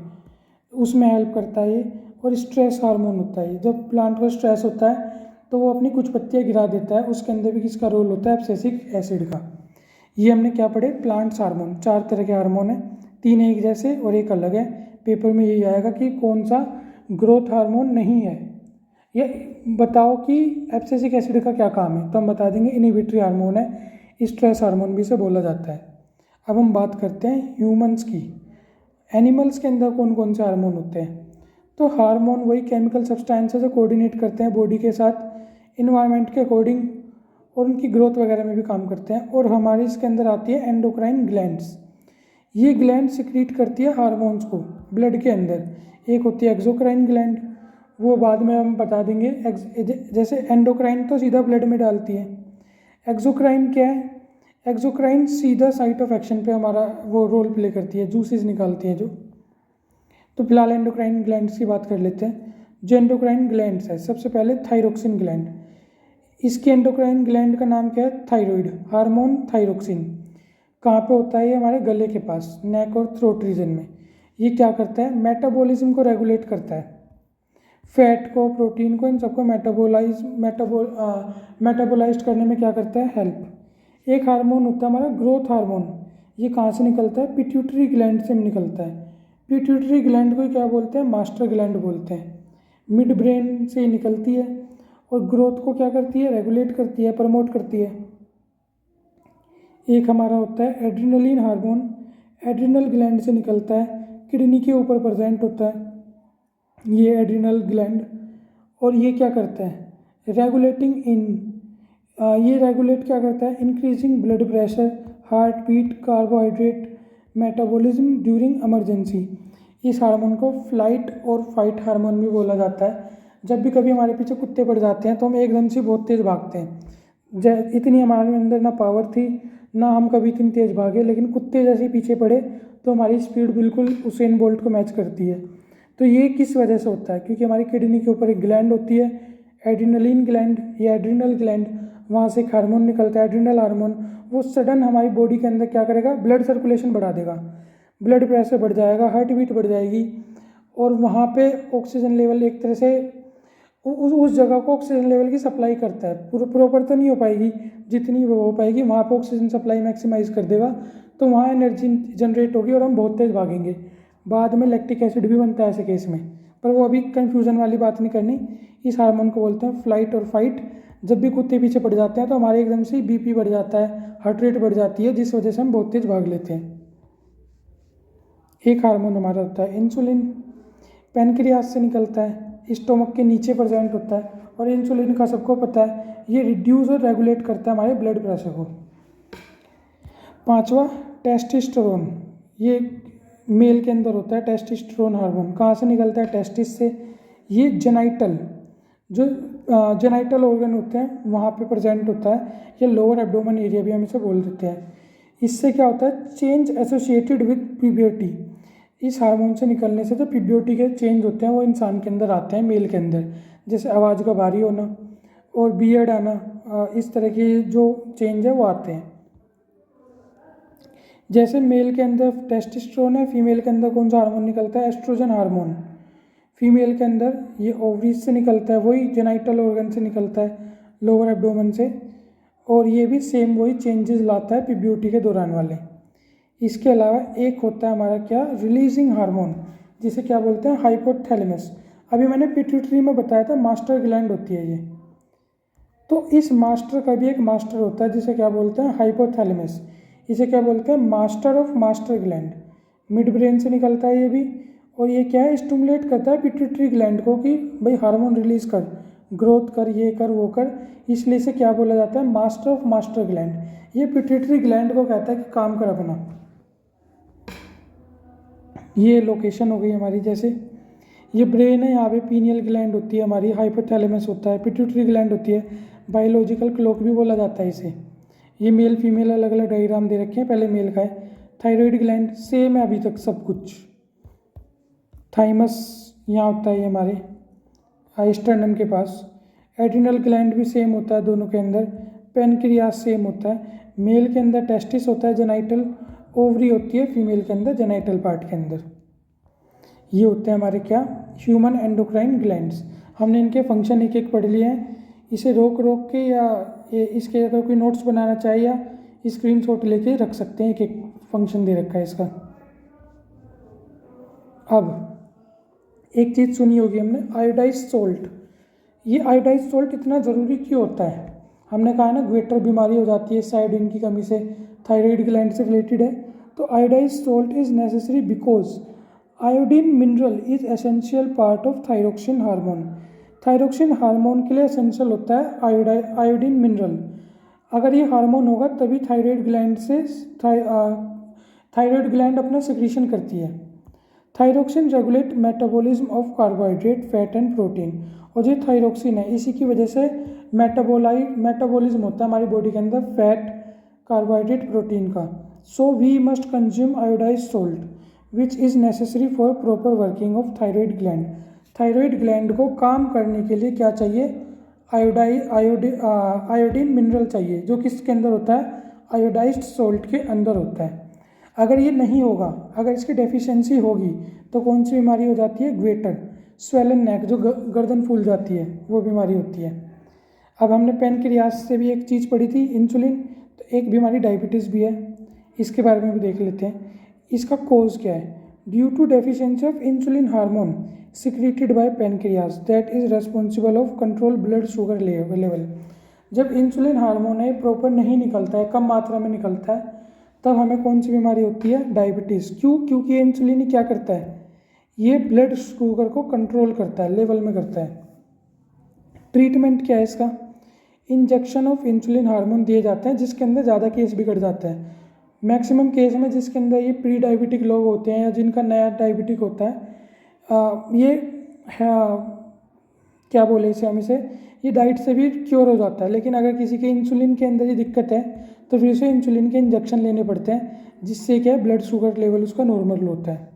उसमें हेल्प करता है ये। और स्ट्रेस हार्मोन होता है, जब प्लांट को स्ट्रेस होता है तो वो अपनी कुछ पत्तियाँ गिरा देता है, उसके अंदर भी किसका रोल होता है, एब्सिसिक एसिड का। ये हमने क्या पढ़े, प्लांट्स हार्मोन, 4 तरह के हार्मोन हैं, 3 एक जैसे और एक अलग है। पेपर में यही आएगा कि कौन सा ग्रोथ हार्मोन नहीं है, ये बताओ कि एब्सिसिक एसिड का क्या काम है, तो हम बता देंगे इनहिबिटरी हार्मोन है, स्ट्रेस हार्मोन भी इसे बोला जाता है। अब हम बात करते हैं ह्यूमंस की। एनिमल्स के अंदर कौन कौन से हार्मोन होते हैं, तो हार्मोन वही केमिकल सब्सटेंसेस जो कोऑर्डिनेट करते हैं बॉडी के साथ इन्वायरमेंट के अकॉर्डिंग और उनकी ग्रोथ वगैरह में भी काम करते हैं। और हमारी इसके अंदर आती है एंडोक्राइन ग्लैंड्स, ये ग्लैंड सिक्रीट करती है हार्मोन्स को ब्लड के अंदर। एक होती है एक्सोक्राइन ग्लैंड, वो बाद में हम बता देंगे। जैसे एंडोक्राइन तो सीधा ब्लड में डालती है, एक्सोक्राइन क्या है, एक्सोक्राइन सीधा साइट ऑफ एक्शन पे हमारा वो रोल प्ले करती है, जूसेस निकालती है जो। तो फिलहाल एंडोक्राइन ग्लैंड्स की बात कर लेते हैं। जो एंडोक्राइन ग्लैंड्स है, सबसे पहले थायरोक्सिन ग्लैंड, इसके एंडोक्राइन ग्लैंड का नाम क्या है, थायराइड हार्मोन थायरोक्सिन। कहाँ पे होता है ये, हमारे गले के पास, नेक और थ्रोट रीजन में। ये क्या करता है, मेटाबॉलिज्म को रेगुलेट करता है, फैट को, प्रोटीन को, इन सबको मेटाबोलाइज करने में क्या करता है, हेल्प। एक हार्मोन होता है हमारा ग्रोथ हार्मोन, ये कहाँ से निकलता है, पिट्यूटरी ग्लैंड से निकलता है। पिट्यूटरी ग्लैंड को क्या बोलते हैं, मास्टर ग्लैंड बोलते हैं, मिड ब्रेन से निकलती है और ग्रोथ को क्या करती है, रेगुलेट करती है, प्रमोट करती है। एक हमारा होता है एड्रिनलिन हार्मोन, एड्रिनल ग्लैंड से निकलता है, किडनी के ऊपर प्रेजेंट होता है ये एड्रिनल ग्लैंड। और ये क्या करता है, रेगुलेटिंग इन, ये रेगुलेट क्या करता है, increasing blood pressure, heart beat, carbohydrate metabolism during emergency. इस हार्मोन को फ्लाइट और फाइट हार्मोन भी बोला जाता है। जब भी कभी हमारे पीछे कुत्ते पड़ जाते हैं तो हम एकदम से बहुत तेज़ भागते हैं। इतनी हमारे अंदर ना पावर थी, ना हम कभी इतनी तेज़ भागे, लेकिन कुत्ते जैसे पीछे पड़े तो हमारी स्पीड बिल्कुल उसेन बोल्ट को मैच करती है। तो ये किस वजह से होता है? क्योंकि हमारी किडनी के ऊपर एक ग्लैंड होती है, एड्रिनलिन ग्लैंड या एड्रिनल ग्लैंड, वहाँ से एक हार्मोन निकलता है एड्रिनल हार्मोन। वो सडन हमारी बॉडी के अंदर क्या करेगा, ब्लड सर्कुलेशन बढ़ा देगा, ब्लड प्रेशर बढ़ जाएगा, हार्ट बीट बढ़ जाएगी, और वहाँ पे ऑक्सीजन लेवल एक तरह से उस जगह को ऑक्सीजन लेवल की सप्लाई करता है। प्रॉपर तो नहीं हो पाएगी, जितनी वो हो पाएगी वहाँ पे ऑक्सीजन सप्लाई मैक्सिमाइज कर देगा, तो वहाँ एनर्जी जनरेट होगी और हम बहुत तेज़ भागेंगे। बाद में लैक्टिक एसिड भी बनता है ऐसे केस में, पर वो अभी कन्फ्यूज़न वाली बात नहीं करनी। इस हार्मोन को बोलते हैं फ्लाइट और फाइट। जब भी कुत्ते पीछे पड़ जाते हैं तो हमारे एकदम से बीपी बढ़ जाता है, हार्ट रेट बढ़ जाती है, जिस वजह से हम बहुत तेज़ भाग लेते हैं। एक हार्मोन हमारा होता है इंसुलिन, पैनक्रियास से निकलता है, स्टोमक के नीचे प्रेजेंट होता है, और इंसुलिन का सबको पता है ये रिड्यूस और रेगुलेट करता है हमारे ब्लड प्रेशर को। पांचवा टेस्टोस्टेरोन, ये मेल के अंदर होता है टेस्टोस्टेरोन हार्मोन। कहाँ से निकलता है? टेस्टिस से। ये जेनाइटल, जो जेनाइटल ऑर्गन होते हैं वहाँ पे प्रेजेंट होता है, या लोअर एब्डोमेन एरिया भी हम इसे बोल देते हैं। इससे क्या होता है? Change associated with puberty. इस हार्मोन से निकलने से जो प्यूबर्टी के चेंज होते हैं वो इंसान के अंदर आते हैं, मेल के अंदर, जैसे आवाज़ का भारी होना और बियर्ड आना, इस तरह के जो चेंज है वो आते हैं। जैसे मेल के अंदर टेस्टोस्टेरोन है, फीमेल के अंदर कौन सा हार्मोन निकलता है? Oestrogen hormone. फीमेल के अंदर ये ओवरीज से निकलता है, वही जेनाइटल ऑर्गन से निकलता है, लोअर एब्डोमेन से, और ये भी सेम वही चेंजेस लाता है प्यूबर्टी के दौरान वाले। इसके अलावा एक होता है हमारा क्या, रिलीजिंग हार्मोन, जिसे क्या बोलते हैं? हाइपोथैलेमस। अभी मैंने पिट्यूटरी में बताया था मास्टर ग्लैंड होती है ये, तो इस मास्टर का भी एक मास्टर होता है जिसे क्या बोलते हैं? हाइपोथैलेमस। इसे क्या बोलते हैं? Master of master gland. Mid brain से निकलता है ये भी, और ये क्या है? स्टिमुलेट करता है पिट्यूटरी ग्लैंड को कि भाई हार्मोन रिलीज कर, ग्रोथ कर, ये कर, वो कर। इसलिए इसे क्या बोला जाता है? Master of master gland. ये पिट्यूटरी ग्लैंड को कहता है कि काम कर अपना। ये लोकेशन हो गई हमारी, जैसे ये ब्रेन है, यहाँ पे पीनियल ग्लैंड होती है हमारी, हाइपोथैलेमस होता है, पिट्यूटरी ग्लैंड होती है, बायोलॉजिकल क्लॉक भी बोला जाता है इसे। ये मेल फीमेल अलग अलग डायग्राम दे रखे हैं, पहले मेल का है। थायराइड ग्लैंड सेम है अभी तक सब कुछ। थाइमस यहाँ होता है ये हमारे स्टर्नम के पास। एड्रिनल ग्लैंड भी सेम होता है दोनों के अंदर। पेनक्रियास सेम होता है। मेल के अंदर टेस्टिस होता है, जेनाइटल ओवरी होती है फीमेल के अंदर, जेनाइटल पार्ट के अंदर। ये होते हैं हमारे क्या, ह्यूमन एंडोक्राइन ग्लैंड्स। हमने इनके फंक्शन एक एक पढ़ लिए हैं। इसे रोक रोक के या इसके अगर कोई नोट्स बनाना चाहे या स्क्रीनशॉट लेके रख सकते हैं, एक एक फंक्शन दे रखा है इसका। अब एक चीज़ सुनी होगी हमने, आयोडाइज्ड सोल्ट। ये आयोडाइज्ड सोल्ट इतना ज़रूरी क्यों होता है? हमने कहा ना ग्वेटर बीमारी हो जाती है आयोडीन की कमी से, थायराइड ग्लैंड से रिलेटेड है। तो iodised salt is necessary because iodine mineral is essential part of thyroxine hormone. Thyroxine hormone के लिए एसेंशियल होता है आयोडीन मिनरल। अगर ये हार्मोन होगा तभी थायराइड ग्लैंड से थायराइड ग्लैंड अपना सिक्रीशन करती है। Thyroxine regulate metabolism of carbohydrate, fat and protein. और ये थायरोक्सिन है, इसी की वजह से मेटाबॉलिज्म होता है हमारी बॉडी के अंदर फैट, कार्बोहाइड्रेट, प्रोटीन का। So we must consume iodised salt which is necessary for proper working of thyroid gland. Thyroid gland को काम करने के लिए क्या चाहिए? आयोडीन मिनरल चाहिए, जो किसके अंदर होता है? आयोडाइज्ड सोल्ट के अंदर होता है। अगर ये नहीं होगा, अगर इसकी डेफिशिएंसी होगी तो कौन सी बीमारी हो जाती है? ग्वेटर, स्वेलन नेक, जो गर्दन फूल जाती है, वो बीमारी होती है। अब हमने पेनक्रियास से भी एक चीज़ पढ़ी थी, इंसुलिन। तो एक बीमारी डायबिटीज़ भी है, इसके बारे में भी देख लेते हैं। इसका कोज क्या है? Due to deficiency of insulin hormone secreted by pancreas that is responsible of control blood sugar level. जब इंसुलिन हार्मोन है प्रॉपर नहीं निकलता है, कम मात्रा में निकलता है, तब हमें कौन सी बीमारी होती है? डायबिटीज़। क्यों? क्योंकि इंसुलिन ही क्या करता है? ये ब्लड शुगर को कंट्रोल करता है, लेवल में करता है। ट्रीटमेंट क्या है इसका? इंजेक्शन ऑफ इंसुलिन हार्मोन दिए जाते हैं, जिसके अंदर ज़्यादा केस बिगड़ जाता है। मैक्सिमम केस में जिसके अंदर ये प्री डायबिटिक लोग होते हैं या जिनका नया डायबिटिक होता है, ये क्या बोले इसे हम इसे, ये डाइट से भी क्योर हो जाता है। लेकिन अगर किसी के इंसुलिन के अंदर ही दिक्कत है तो फिर उसे इंसुलिन के इंजेक्शन लेने पड़ते हैं, जिससे क्या ब्लड शुगर लेवल उसका नॉर्मल होता है।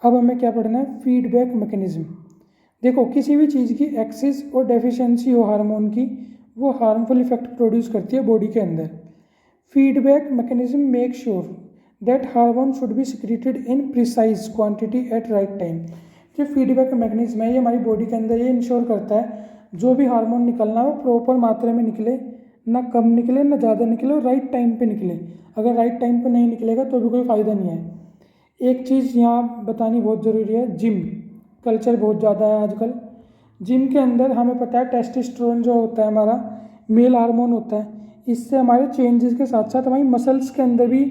अब हमें क्या पढ़ना है, फीडबैक मैकेनिज्म। देखो, किसी भी चीज़ की एक्सेस और डेफिशिएंसी हो हार्मोन की, वो हार्मफुल इफेक्ट प्रोड्यूस करती है बॉडी के अंदर। Feedback mechanism make sure that hormone should be secreted in precise quantity eight right time. जो फीडबैक मैकेनिज्म है ये हमारी बॉडी के अंदर ये इंश्योर करता है जो भी हार्मोन निकलना है वो प्रॉपर मात्रा में निकले, ना कम निकले ना ज़्यादा निकले, और राइट टाइम पे निकले। अगर राइट टाइम पे नहीं निकलेगा तो भी कोई फ़ायदा नहीं है। एक चीज़ यहाँ बतानी बहुत ज़रूरी है, जिम कल्चर बहुत ज़्यादा है आजकल। जिम के अंदर हमें पता है टेस्टोस्टेरोन जो होता है हमारा मेल हार्मोन होता है, इससे हमारे चेंजेस के साथ साथ हमारी मसल्स के अंदर भी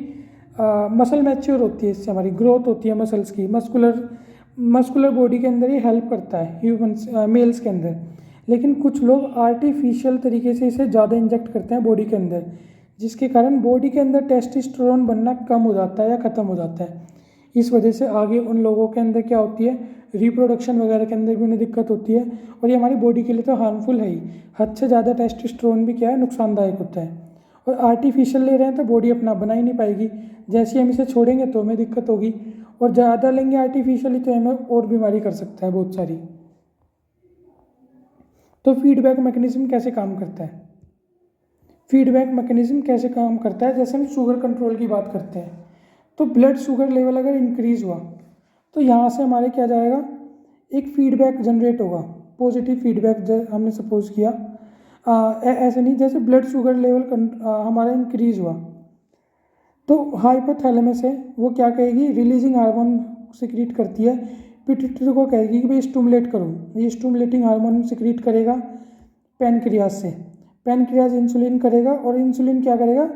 मसल मैच्योर होती है, इससे हमारी ग्रोथ होती है मसल्स की। मस्कुलर बॉडी के अंदर ये हेल्प करता है ह्यूमन्स मेल्स के अंदर। लेकिन कुछ लोग आर्टिफिशियल तरीके से इसे ज़्यादा इंजेक्ट करते हैं बॉडी के अंदर, जिसके कारण बॉडी के अंदर टेस्टोस्टेरोन बनना कम हो जाता है या ख़त्म हो जाता है। इस वजह से आगे उन लोगों के अंदर क्या होती है, रिप्रोडक्शन वगैरह के अंदर भी उन्हें दिक्कत होती है। और ये हमारी बॉडी के लिए तो हार्मफुल है ही। हद से ज़्यादा टेस्टोस्टेरोन भी क्या है, नुकसानदायक होता है। और आर्टिफिशियल ले रहे हैं तो बॉडी अपना बना ही नहीं पाएगी। जैसे हम इसे छोड़ेंगे तो हमें दिक्कत होगी, और ज़्यादा लेंगे आर्टिफिशियली तो हमें और बीमारी कर सकता है बहुत सारी। तो फीडबैक मैकेनिज्म कैसे काम करता है, फीडबैक मैकेनिज्म कैसे काम करता है, जैसे हम शुगर कंट्रोल की बात करते हैं तो ब्लड शुगर लेवल अगर इंक्रीज़ हुआ तो यहाँ से हमारे क्या जाएगा, एक फीडबैक जनरेट होगा, पॉजिटिव फीडबैक। हमने सपोज किया ऐसे नहीं, जैसे ब्लड शुगर लेवल हमारा इंक्रीज़ हुआ तो हाइपोथैलेमस है वो क्या कहेगी, रिलीजिंग हार्मोन सिक्रीट करती है, पिट्यूटरी को कहेगी कि भाई स्टूमुलेट करो। ये स्टूमुलेटिंग हार्मोन सिक्रीट करेगा पैनक्रियाज से, पैनक्रियाज इंसुलिन करेगा और इंसुलिन क्या करेगा,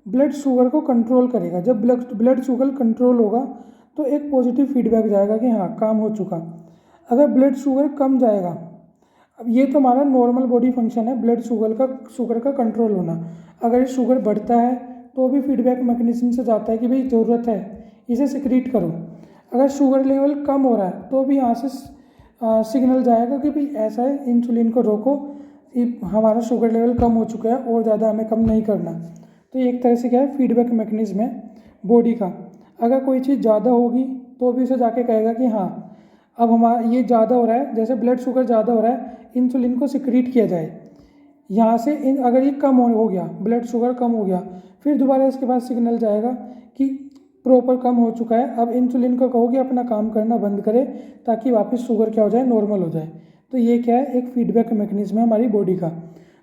ब्लड शुगर को कंट्रोल करेगा। जब ब्लड शुगर कंट्रोल होगा तो एक पॉजिटिव फीडबैक जाएगा कि हाँ काम हो चुका। अगर ब्लड शुगर कम जाएगा, अब ये तो हमारा नॉर्मल बॉडी फंक्शन है ब्लड शुगर का कंट्रोल होना। अगर ये शुगर बढ़ता है तो भी फीडबैक मैकेनिज्म से जाता है कि भाई ज़रूरत है इसे सिक्रीट करो। अगर शुगर लेवल कम हो रहा है तो भी यहाँ से सिग्नल जाएगा कि भाई ऐसा है, इंसुलिन को रोको, हमारा शुगर लेवल कम हो चुका है और ज़्यादा हमें कम नहीं करना। तो एक तरह से क्या है, फीडबैक मैकेनिज्म है बॉडी का। अगर कोई चीज़ ज़्यादा होगी तो भी उसे जाके कहेगा कि हाँ अब हमारा ये ज़्यादा हो रहा है, जैसे ब्लड शुगर ज़्यादा हो रहा है, इंसुलिन को सिक्रीट किया जाए। यहाँ से अगर ये कम हो गया, ब्लड शुगर कम हो गया, फिर दोबारा इसके बाद सिग्नल जाएगा कि प्रॉपर कम हो चुका है, अब इंसुलिन को कहो कि अपना काम करना बंद करे ताकि वापस शुगर क्या हो जाए, नॉर्मल हो जाए। तो ये क्या है, एक फीडबैक मैकेनिज्म है हमारी बॉडी का,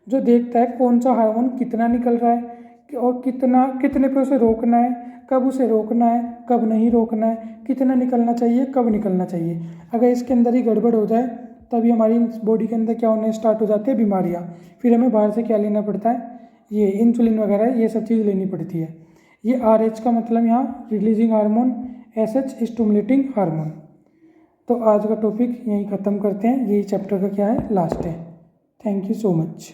जो देखता है कौन सा हार्मोन कितना निकल रहा है और कितने पे उसे रोकना है, कब उसे रोकना है, कब नहीं रोकना है, कितना निकलना चाहिए, कब निकलना चाहिए। अगर इसके अंदर ही गड़बड़ हो जाए तभी हमारी बॉडी के अंदर क्या होने स्टार्ट हो जाती है, बीमारियाँ। फिर हमें बाहर से क्या लेना पड़ता है, ये इंसुलिन वगैरह ये सब चीज़ लेनी पड़ती है। ये RH का मतलब यहाँ releasing hormone, SH stimulating hormone. तो आज का टॉपिक यहीं ख़त्म करते हैं, यही चैप्टर का क्या है, लास्ट है। Thank you so much.